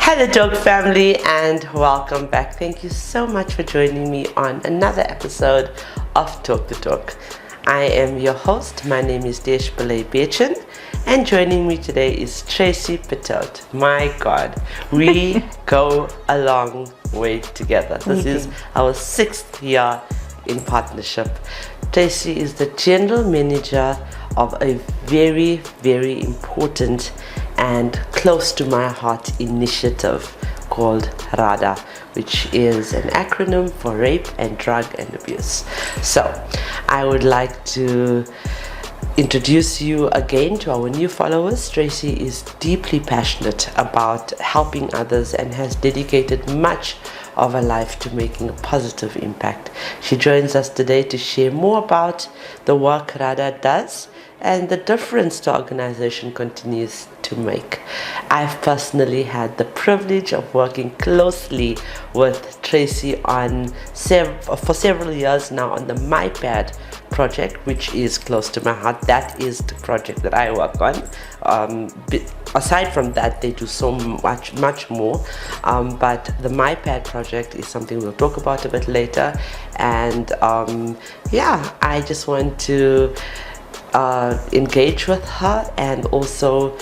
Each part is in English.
Hello Dog family and welcome back. Thank you so much for joining me on another episode of Talk the Talk. I am your host. My name is Pillay Bechan and joining me today is Tracey. My God, we go a long way together. This is our 6th year in partnership. Tracey is the general manager of a very, very important and close to my heart initiative called RADA, which is an acronym for rape and drug and abuse. So I would like to introduce you again to our new followers. Tracey is deeply passionate about helping others and has dedicated much of her life to making a positive impact. She joins us today to share more about the work RADA does and the difference the organization continues to make. I've personally had the privilege of working closely with Tracey for several years now on the MiPad project, which is close to my heart. That is the project that I work on. Aside from that, they do so much more, but the MiPad project is something we'll talk about a bit later. And I just want to engage with her and also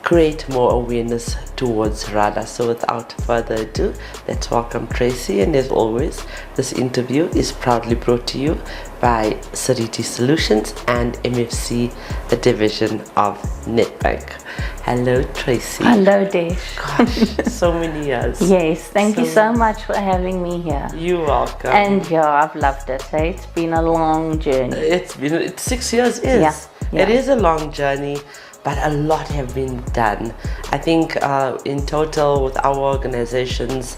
create more awareness towards RADA. So without further ado, let's welcome Tracey. And as always, this interview is proudly brought to you by Sanitary Solutions and MFC, the division of Nedbank. Hello Tracey. Hello Desh. Gosh, so many years. Yes, thank you so much for having me here. You're welcome. And yeah, I've loved it. Hey? It's been a long journey. It's 6 years. It is a long journey, but a lot have been done. I think in total with our organization's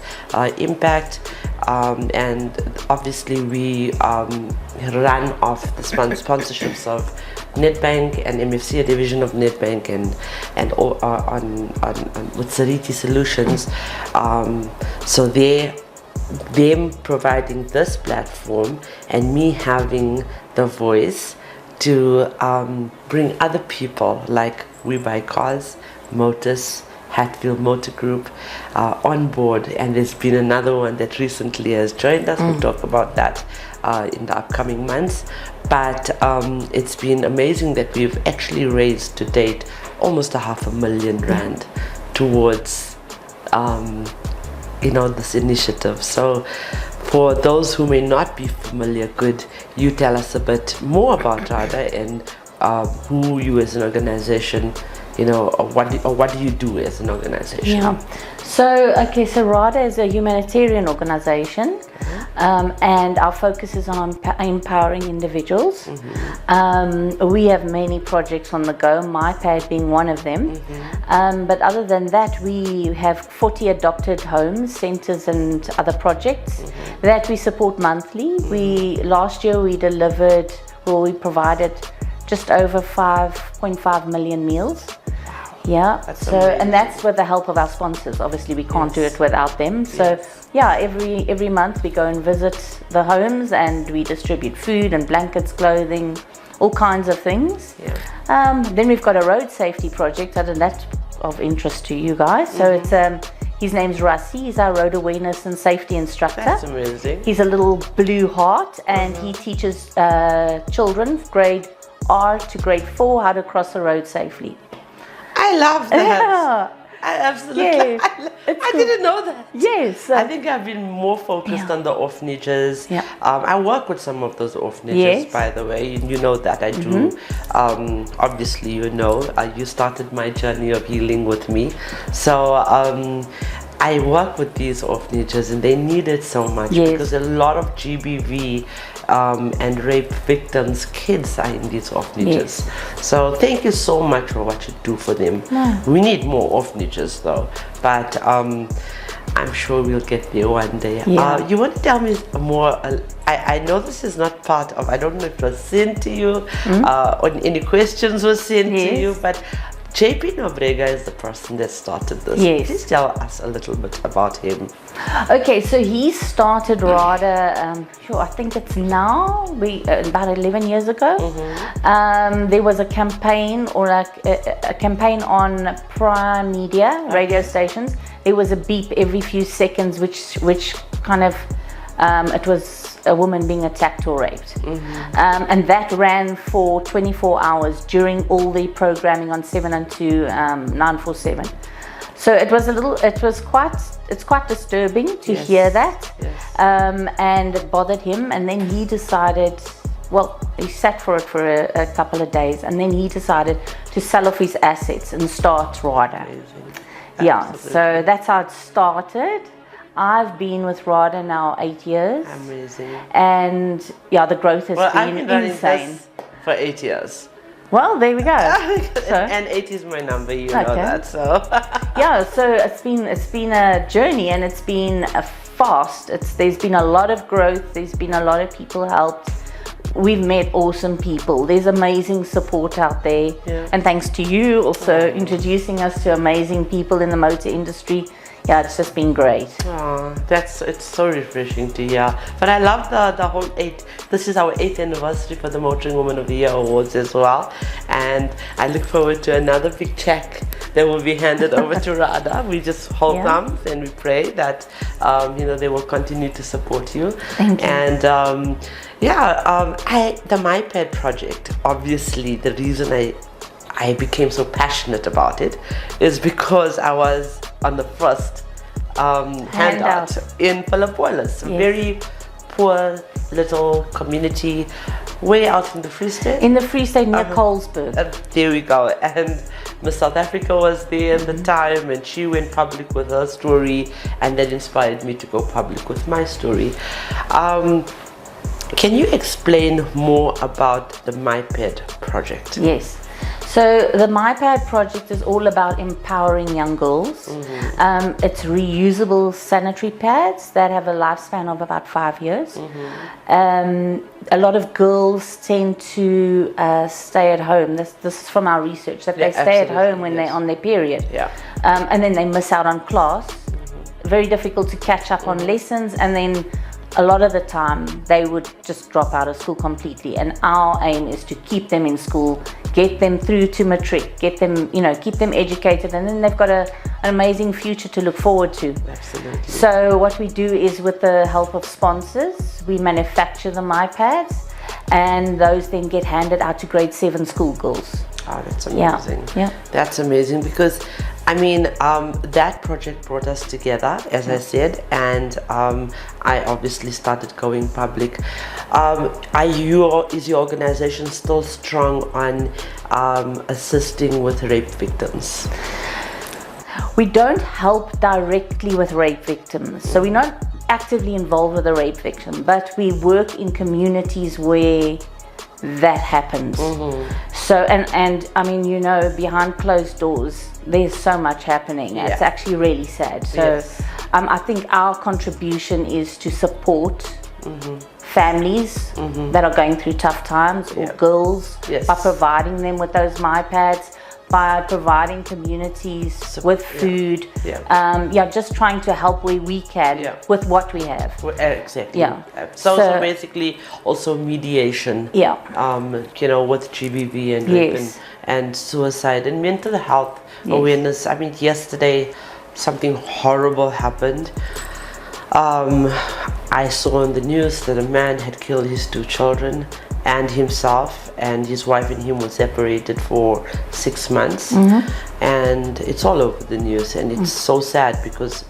impact, and obviously we run off the sponsorships of Nedbank and MFC, a division of Nedbank, and with Sanitary Solutions. So them providing this platform and me having the voice to bring other people like We Buy Cars, Motors, Hatfield Motor Group on board. And there's been another one that recently has joined us. We'll talk about that in the upcoming months. But it's been amazing that we've actually raised to date almost R500,000 rand towards this initiative. So for those who may not be familiar, could you tell us a bit more about RADA and who you as an organization, or what do you do as an organization? Yeah. So RADA is a humanitarian organization, and our focus is on empowering individuals. We have many projects on the go, MiPad being one of them. But other than that, we have 40 adopted homes, centers and other projects that we support monthly. Last year we provided just over 5.5 million meals. Yeah, and that's with the help of our sponsors. Obviously we can't do it without them. So every month we go and visit the homes and we distribute food and blankets, clothing, all kinds of things. Then we've got a road safety project, and that's of interest to you guys. So it's his name's Rassi. He's our road awareness and safety instructor. That's amazing. He's a little blue heart, and he teaches children grade R to grade 4 how to cross the road safely. I love that. Yeah. I absolutely. Yeah, I didn't know that. Yes. I think I've been more focused on the orphanages. I work with some of those orphanages, by the way. You know that I do. Obviously, you started my journey of healing with me. So I work with these orphanages, and they need it so much because a lot of GBV and rape victims' kids are in these orphanages. So thank you so much for what you do for them. We need more orphanages though, but I'm sure we'll get there one day. You want to tell me more? I know this is not part of, I don't know if it was sent to you or any questions were sent to you, but JP Nobrega is the person that started this. Yes. Please tell us a little bit about him. Okay, so he started RADA, I think it's now, about 11 years ago. There was a campaign or a campaign on prime media, radio stations. There was a beep every few seconds, which kind of, it was a woman being attacked or raped. And that ran for 24 hours during all the programming on 7 and 2, 947. So it's quite disturbing to hear that. And it bothered him, and then he decided, he sat for it for a couple of days, and then he decided to sell off his assets and start RADA. Yeah, so that's how it started. I've been with RADA now 8 years. Amazing. And the growth has been I've been insane. For 8 years. Well, there we go. And 8 is my number, you know that. So so it's been a journey, and it's been fast. There's been a lot of growth. There's been a lot of people helped. We've met awesome people. There's amazing support out there, and thanks to you also introducing us to amazing people in the motor industry. Yeah, it's just been great. Oh, it's so refreshing to hear. But I love the whole this is our 8th anniversary for the Motoring Woman of the Year Awards as well. And I look forward to another big check that will be handed over to RADA. We just hold thumbs and we pray that they will continue to support you. Thank you. And the MiPad project, obviously the reason I became so passionate about it is because I was on the first handout in Pillay, very poor little community, way out in the Free State. In the Free State near Colesberg. There we go. And Miss South Africa was there at the time, and she went public with her story, and that inspired me to go public with my story. Can you explain more about the MiPad project? Yes. So the MiPad project is all about empowering young girls. It's reusable sanitary pads that have a lifespan of about 5 years. A lot of girls tend to stay at home. This is from our research, that they stay at home when they're on their period. And then they miss out on class. Very difficult to catch up on lessons, and then a lot of the time they would just drop out of school completely. And our aim is to keep them in school, get them through to matric, get them, keep them educated, and then they've got an amazing future to look forward to. Absolutely. So what we do is, with the help of sponsors, we manufacture the MiPads, and those then get handed out to grade 7 schoolgirls. Oh, that's amazing. Yeah. That's amazing, because that project brought us together, as I said, and I obviously started going public. Is your organization still strong on assisting with rape victims? We don't help directly with rape victims, so we're not actively involved with a rape victim, but we work in communities where that happens. So and behind closed doors there's so much happening. It's actually really sad. So I think our contribution is to support families that are going through tough times, or girls, by providing them with those MiPads, by providing communities with food, just trying to help where we can with what we have. Exactly. So basically also mediation. With GBV and rape and suicide and mental health awareness. Yesterday something horrible happened. I saw on the news that a man had killed his 2 children and himself, and his wife and him were separated for 6 months. And it's all over the news, and it's so sad, because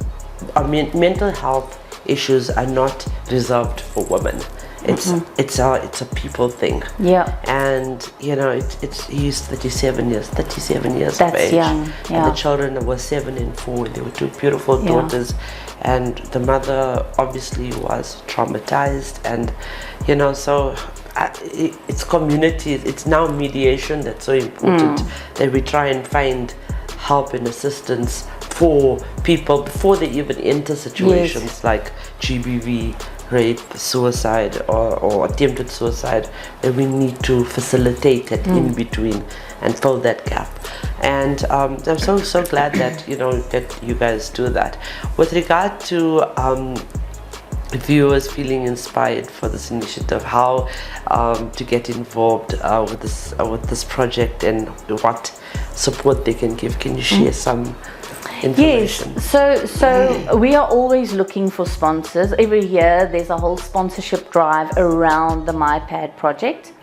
mental health issues are not reserved for women. It's a people thing. And he's 37 years of age. Young. And the children were 7 and 4. They were 2 beautiful daughters, and the mother obviously was traumatized. And so it's communities, it's now mediation that's so important, that we try and find help and assistance for people before they even enter situations like GBV rape, suicide, or attempted suicide, that we need to facilitate that in between and fill that gap. And I'm so glad that that you guys do that. With regard to viewers feeling inspired for this initiative, how to get involved with this project and what support they can give, can you share some information? Yes, so we are always looking for sponsors. Every year there's a whole sponsorship drive around the MiPad project.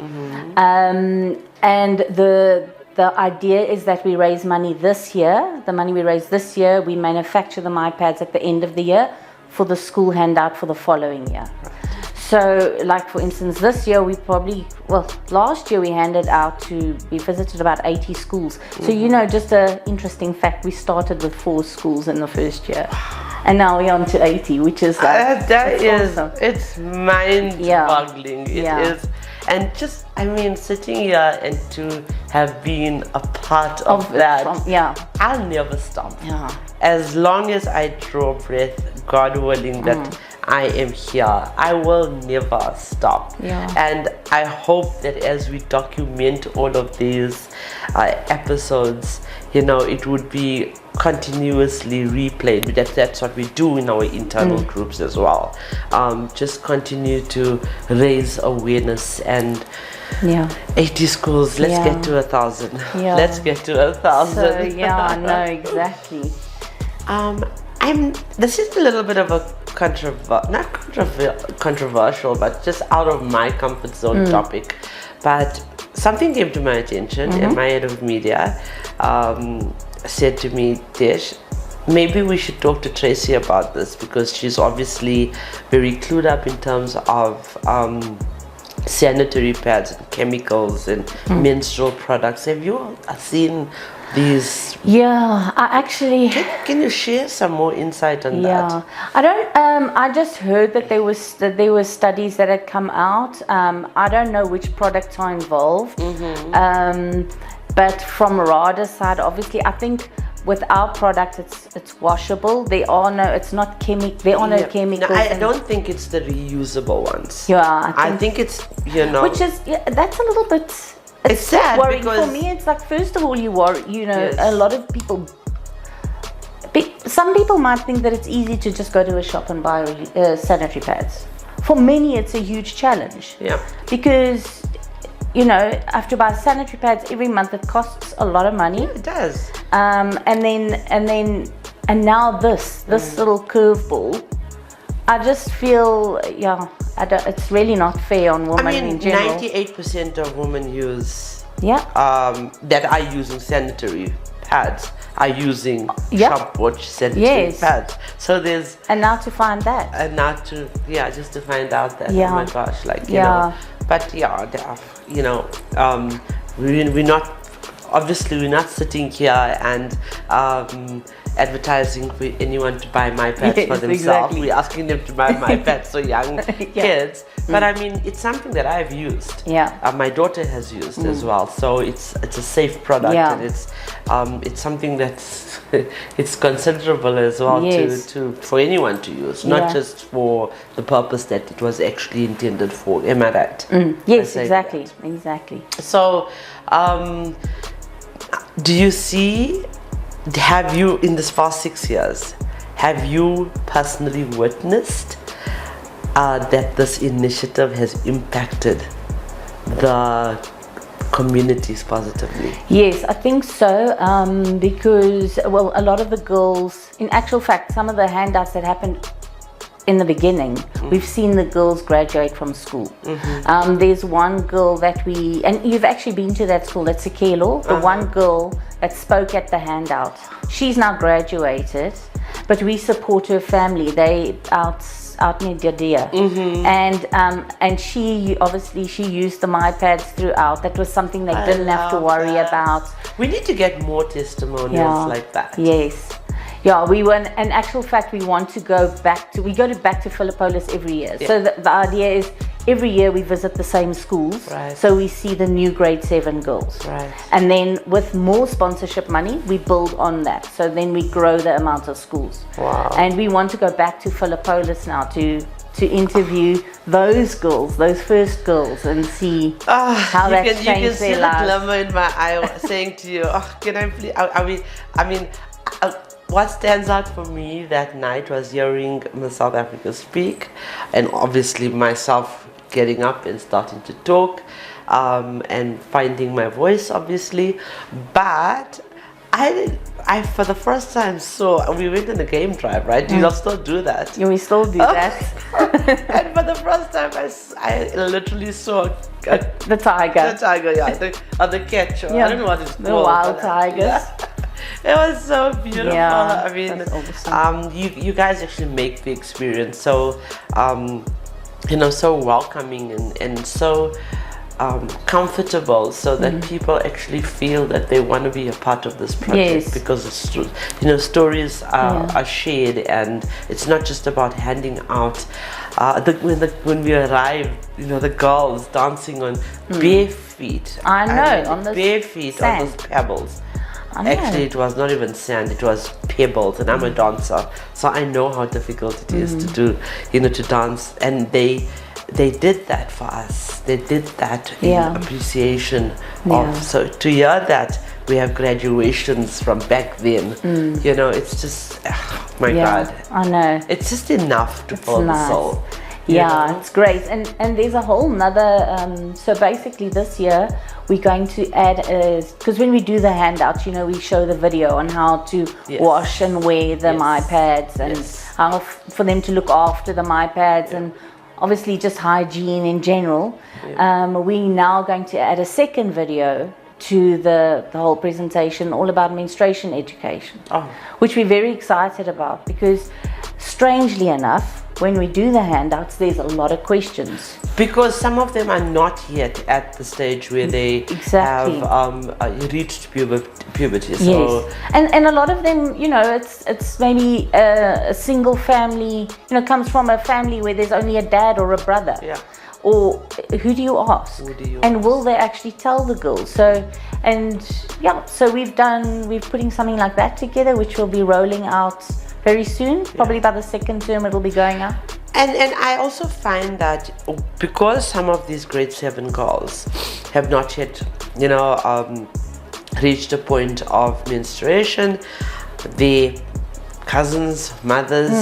And the idea is that we raise money this year. The money we raise this year, we manufacture the MiPads at the end of the year for the school handout for the following year. So, like for instance, this year last year we visited about 80 schools. So, just an interesting fact, we started with 4 schools in the first year. And now we're on to 80, which is like, awesome. It's mind-boggling. It is. And just, sitting here and to have been a part of that, I'll never stop. As long as I draw breath, God willing, that I am here, I will never stop. And I hope that as we document all of these episodes, it would be continuously replayed. That's what we do in our internal groups as well. Just continue to raise awareness and 80 schools. Let's get to 1,000. Let's get to 1,000. So no, exactly. This is a little bit of a controversial, but just out of my comfort zone topic. But something came to my attention, and my head of media said to me, Tish, maybe we should talk to Tracey about this, because she's obviously very clued up in terms of sanitary pads and chemicals and menstrual products. Have you seen these? I actually. Can you share some more insight on that? I don't. I just heard that there were studies that had come out. I don't know which products are involved. But from RADA side, obviously, I think with our product, it's washable. There are no chemicals. No, I don't think it's the reusable ones. I think it's which is that's a little bit. It's sad worrying because for me. It's like, first of all, you worry. A lot of people. Some people might think that it's easy to just go to a shop and buy sanitary pads. For many, it's a huge challenge. Because I have to buy sanitary pads every month. It costs a lot of money. It does. And now this little curveball, I just feel it's really not fair on women in general. 98% of women use that are using sanitary pads are using shop watch sanitary pads. So there's now to find that, and now to just to find out that oh my gosh, like but we're not sitting here and advertising for anyone to buy MiPads for themselves. Exactly. We're asking them to buy MiPads for young kids. But it's something that I've used. My daughter has used as well. So it's a safe product, and it's something that's it's considerable as well to for anyone to use, not just for the purpose that it was actually intended for. Am I right? Yes, exactly. So, do you see? Have you, in this past 6 years, have you personally witnessed that this initiative has impacted the communities positively? Yes, I think so, because a lot of the girls, in actual fact, some of the handouts that happened in the beginning, we've seen the girls graduate from school. There's one girl that and you've actually been to that school, that's Sekelo, the one girl that spoke at the handout. She's now graduated, but we support her family. They out near Dadia, and she used the MiPads throughout. That was something they didn't have to worry about. We need to get more testimonials like that. Yes. We were. In actual fact, we go back to Philippolis every year. So the idea is every year we visit the same schools. So we see the new grade 7 girls. And then with more sponsorship money, we build on that. So then we grow the amount of schools. And we want to go back to Philippolis now to to interview those girls, those first girls, and see how that's changed their lives. You can see the glimmer in my eye saying to you, oh, can I please, I mean, what stands out for me that night was hearing South Africa speak, and obviously myself getting up and starting to talk, and finding my voice, obviously. But I for the first time saw, we went on a game drive, right? Do you still do that? Yeah, we still do that. And for the first time, I literally saw the tiger. The tiger, yeah, the cat. I don't know what it's called. The wild tigers. Yeah. It was so beautiful. Yeah, I mean, awesome. you guys actually make the experience so, so welcoming and so comfortable, so that people actually feel that they want to be a part of this project. Yes. Because it's, stories are shared, and it's not just about handing out. When we arrived, the girls dancing on bare feet. I know, on the bare feet sand. on those pebbles. Actually, it was not even sand, it was pebbles, and I'm a dancer, so I know how difficult it is to do, to dance. And they did that for us. They did that in appreciation of, so to hear that we have graduations from back then, it's just, oh my God. I know. It's just enough to fill the soul. Yeah, it's great. And there's a whole nother, so basically this year we're going to add, because when we do the handouts, we show the video on how to wash and wear the MiPads, and how for them to look after the MiPads, and obviously just hygiene in general. We're now going to add a second video to the whole presentation, all about menstruation education, which we're very excited about, because strangely enough, when we do the handouts, there's a lot of questions. Because some of them are not yet at the stage where they have reached puberty. So yes, and a lot of them, it's maybe a single family, comes from a family where there's only a dad or a brother. Yeah. Or who do you ask? And will they actually tell the girls? So we're putting something like that together, which will be rolling out very soon. Probably by the second term it'll be going up. And I also find that because some of these grade 7 girls have not yet, reached a point of menstruation, the cousins, mothers,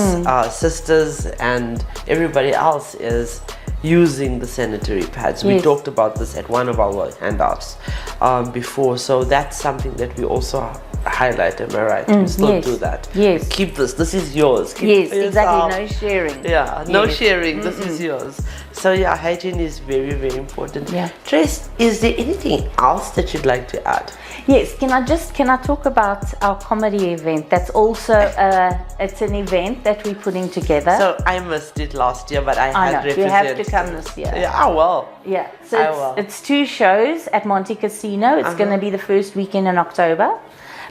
sisters, and everybody else is using the sanitary pads. We talked about this at one of our handouts before, so that's something that we also highlight. Am I right? We still do that. Yes. Keep this. This is yours. Keep yes, exactly. No sharing. Yeah, no sharing. This is yours. So yeah, hygiene is very, very important. Yeah. Trace, is there anything else that you'd like to add? Yes. Can I talk about our comedy event? That's also it's an event that we're putting together. So I missed it last year, but I had represented. You have to come this year. Yeah, I will. Yeah. So it's 2 shows at Monte Casino. It's going to be the first weekend in October.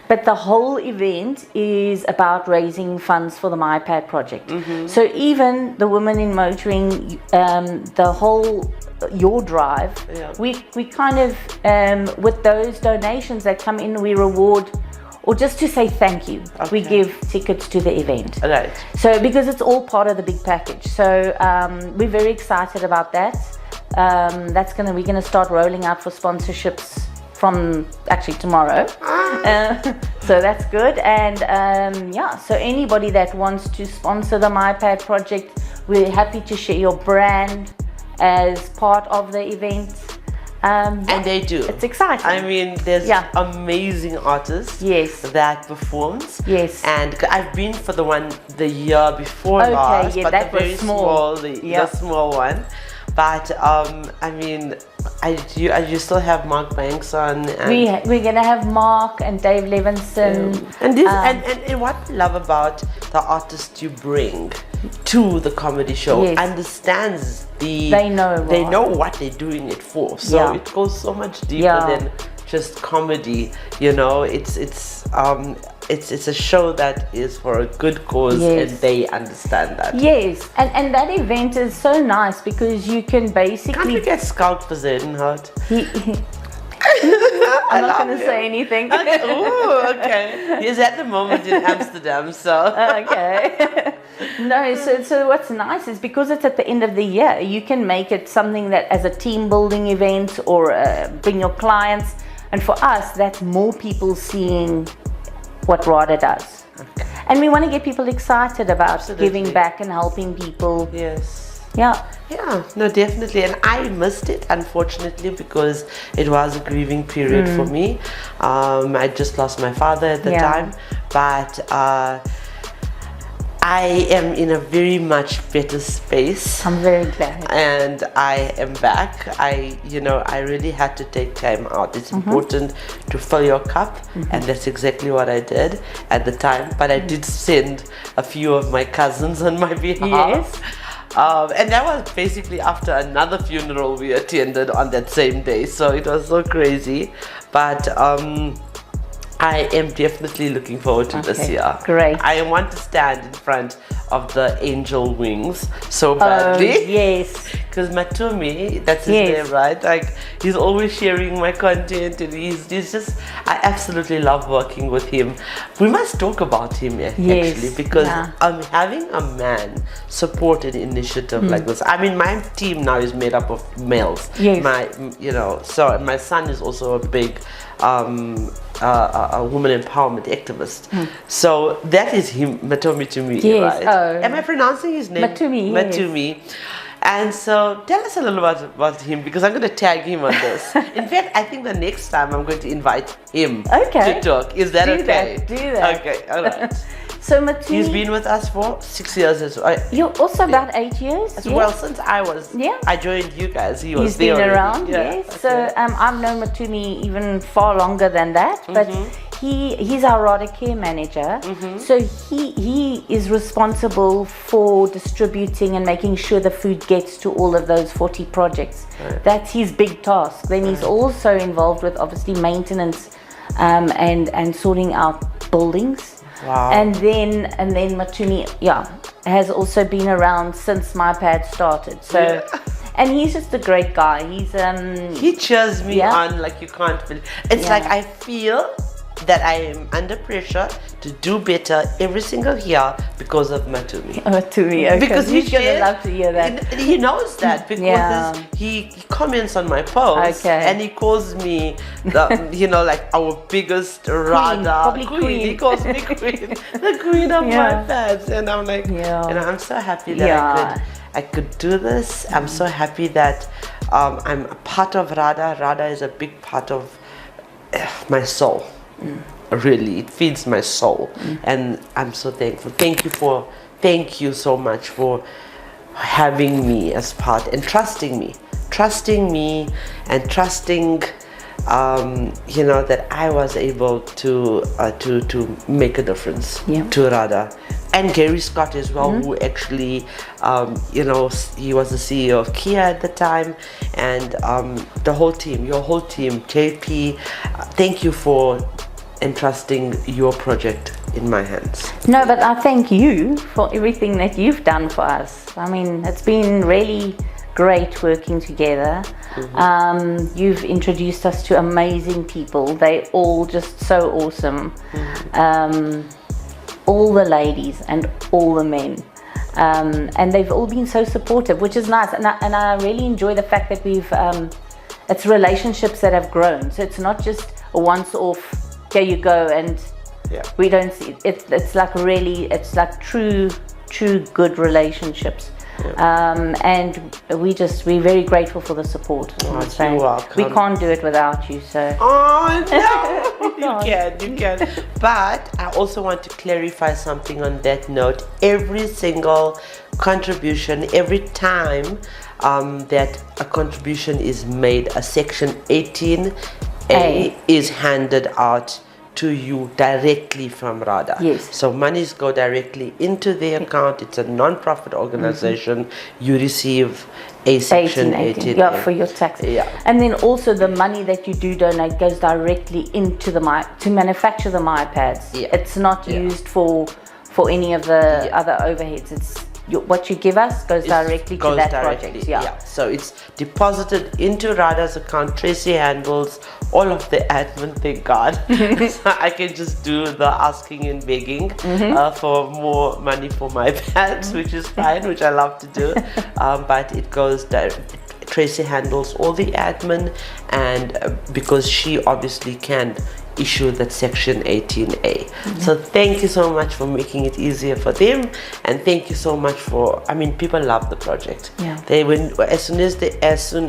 But the whole event is about raising funds for the MiPad project. So even the women in motoring, the whole Your Drive, we kind of, with those donations that come in, we reward, or just to say thank you, we give tickets to the event. Right. So because it's all part of the big package. So we're very excited about that. We're gonna start rolling out for sponsorships from actually tomorrow. So that's good. And so anybody that wants to sponsor the MiPad project, we're happy to share your brand as part of the event. And they do. It's exciting. I mean, there's amazing artists that performs. Yes. And I've been for the year before last, but that the very was small. The small one. But I mean, you still have Mark Banks on. And we're gonna have Mark and Dave Levinson. And what I love about the artist you bring to the comedy show understands they know what they're doing it for. So it goes so much deeper than just comedy. It's a show that is for a good cause, and they understand that. Yes, and that event is so nice because you can basically... Can't you get Scout for Zadenhout? I'm not going to say anything. Oh, okay. He's at the moment in Amsterdam, so. Okay. No, so what's nice is because it's at the end of the year, you can make it something that as a team building event or bring your clients. And for us, that's more people seeing what RADA does. Okay. And we want to get people excited about Absolutely. giving back and helping people. Yes. Yeah. Yeah, no, definitely. And I missed it, unfortunately, because it was a grieving period for me. I just lost my father at the time. But I am in a very much better space. I'm very glad. And I am back. I really had to take time out. It's important to fill your cup, and that's exactly what I did at the time. But I did send a few of my cousins on my behalf. Yes. And that was basically after another funeral we attended on that same day. So it was so crazy. But I am definitely looking forward to this year. Great. I want to stand in front of the angel wings so badly. Oh, yes. Because Matumi, that's his name, right? Like, he's always sharing my content, and he's just, I absolutely love working with him. We must talk about him actually, because having a man support an initiative like this. I mean, my team now is made up of males. Yes. So my son is also a big a woman empowerment activist. So that is him, Matumi to me, right? Am I pronouncing his name? Matumi. Matumi. And so tell us a little about him, because I'm going to tag him on this. In fact, I think the next time I'm going to invite him to talk. Is that okay? Do that. Okay, all right. So Matumi, he's been with us for 6 years as well. You're also about 8 years? As well, since I joined you guys, he's been there around, already. yes. So I've known Matumi even far longer than that, but he's our RADA care manager. So he is responsible for distributing and making sure the food gets to all of those 40 projects. That's his big task. Then he's also involved with obviously maintenance and sorting out buildings. Wow. And then Matumi, has also been around since MiPad started. So, and he's just a great guy. He cheers me on like you can't believe. It's like I feel that I am under pressure to do better every single year because of Matumi. Matumi, okay. Because he's gonna love to hear that. He knows that because he comments on my posts and he calls me like our biggest RADA queen. He calls me queen, the queen of my fans, and I'm like, I'm so happy that I could do this. I'm so happy that I'm a part of RADA. RADA is a big part of my soul. Really, it feeds my soul, and I'm so thankful. Thank you so much for having me as part and trusting me, and trusting that I was able to make a difference to RADA. And Gary Scott as well, who actually, he was the CEO of Kia at the time, and the whole team, your whole team, JP, thank you for entrusting your project in my hands. No, but I thank you for everything that you've done for us. I mean, it's been really great working together. You've introduced us to amazing people. They're all just so awesome. All the ladies and all the men. And they've all been so supportive, which is nice. And I really enjoy the fact that it's relationships that have grown. So it's not just a once-off, here you go, and we don't see it. It's like true good relationships. And we're very grateful for the support. You're welcome. We can't do it without you. So. Oh no, you can. But I also want to clarify something on that note. Every single contribution, every time that a contribution is made, a Section 18A is handed out to you directly from RADA. Yes. So monies go directly into their account. It's a non-profit organization. You receive a Section 18. For your tax. And then also the money that you do donate goes directly into to manufacture the MiPads. It's not used for any of the other overheads. what you give us goes directly to that project. Yeah. So it's deposited into RADA's account. Tracey handles all of the admin, thank God. So I can just do the asking and begging for more money for my pads, which is fine, which I love to do. But it goes Tracey handles all the admin, and because she obviously can issue that section 18A. So thank you so much for making it easier for them, and thank you so much for, I mean, people love the project. They as soon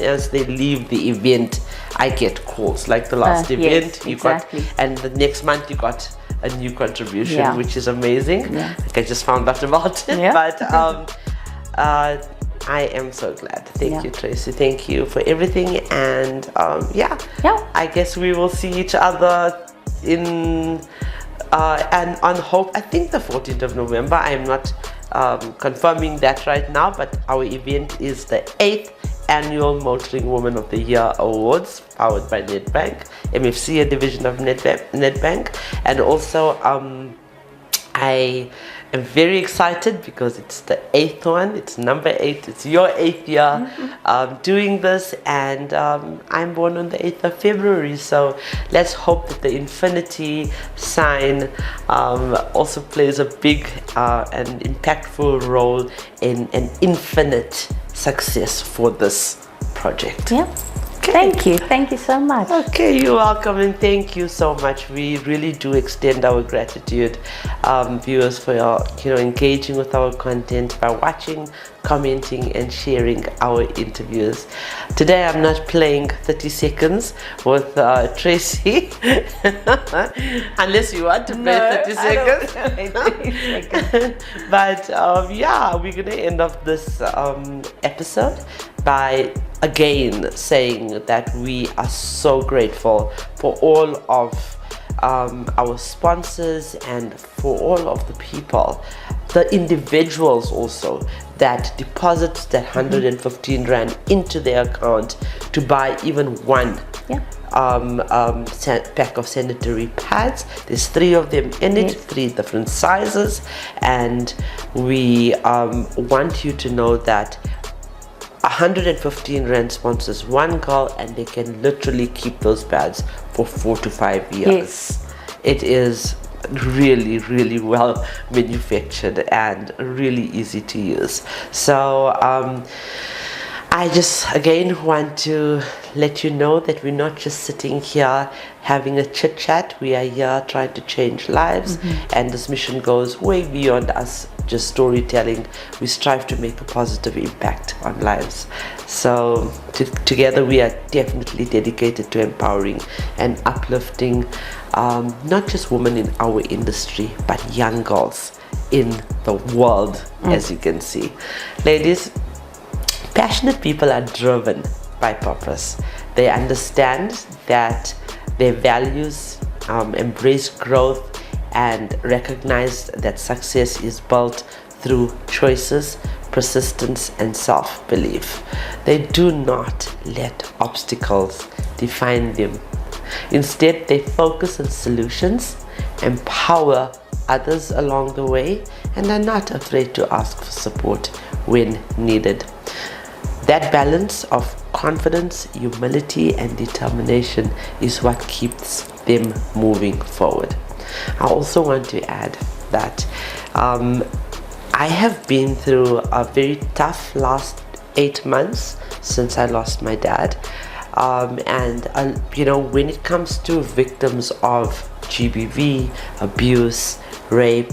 as they leave the event, I get calls like the last event you got, and the next month you got a new contribution, which is amazing. Like I just found out about it. But I am so glad. Thank you, Tracey. Thank you for everything. And I guess we will see each other in and on hope. I think the 14th of November. I am not confirming that right now, but our event is the 8th Annual Motoring Woman of the Year Awards, powered by Nedbank, MFC, a division of Nedbank, and also I am very excited because it's the 8th one. It's number 8. It's your 8th year doing this, and I'm born on the 8th of February. So let's hope that the infinity sign also plays a big and impactful role in an infinite success for this project. Okay. Thank you so much. Okay, you're welcome, and thank you so much. We really do extend our gratitude, viewers, for your engaging with our content by watching, commenting, and sharing our interviews. Today I'm not playing 30 seconds with Tracey, unless you want to play 30 seconds. But we're gonna end off this episode by again saying that we are so grateful for all of our sponsors and for all of the people, the individuals also that deposit that 115 Rand into their account to buy even one pack of sanitary pads. There's 3 of them in it, 3 different sizes, and we want you to know that 115 Rand sponsors one girl, and they can literally keep those pads for 4 to 5 years. It is really, really well manufactured and really easy to use. So I just again want to let you know that we're not just sitting here having a chit chat. We are here trying to change lives, and this mission goes way beyond us just storytelling. We strive to make a positive impact on lives. So together we are definitely dedicated to empowering and uplifting not just women in our industry, but young girls in the world, as you can see. Ladies, passionate people are driven by purpose. They understand that their values embrace growth and recognize that success is built through choices, persistence, and self-belief. They do not let obstacles define them. Instead, they focus on solutions, empower others along the way, and are not afraid to ask for support when needed. That balance of confidence, humility, and determination is what keeps them moving forward. I also want to add that I have been through a very tough last 8 months since I lost my dad, and when it comes to victims of GBV, abuse, rape,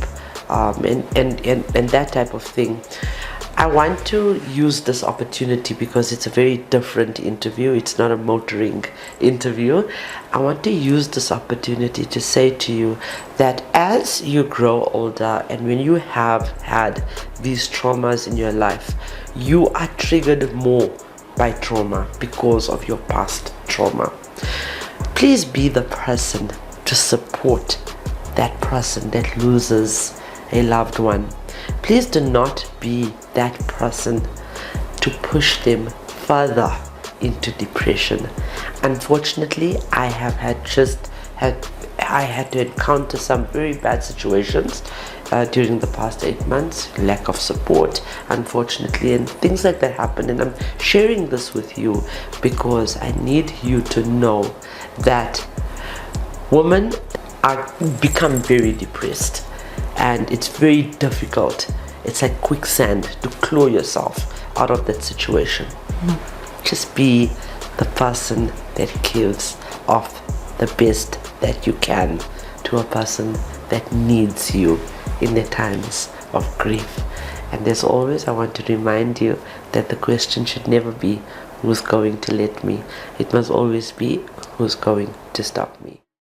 and that type of thing, I want to use this opportunity because it's a very different interview. It's not a motoring interview. I want to use this opportunity to say to you that as you grow older and when you have had these traumas in your life, you are triggered more by trauma because of your past trauma. Please be the person to support that person that loses a loved one. Please do not be that person to push them further into depression. Unfortunately, I have I had to encounter some very bad situations during the past 8 months, lack of support, unfortunately, and things like that happen. And I'm sharing this with you because I need you to know that women become very depressed, and it's very difficult. It's like quicksand to claw yourself out of that situation. Just be the person that gives off the best that you can to a person that needs you in the times of grief. And as always, I want to remind you that the question should never be who's going to let me. It must always be who's going to stop me.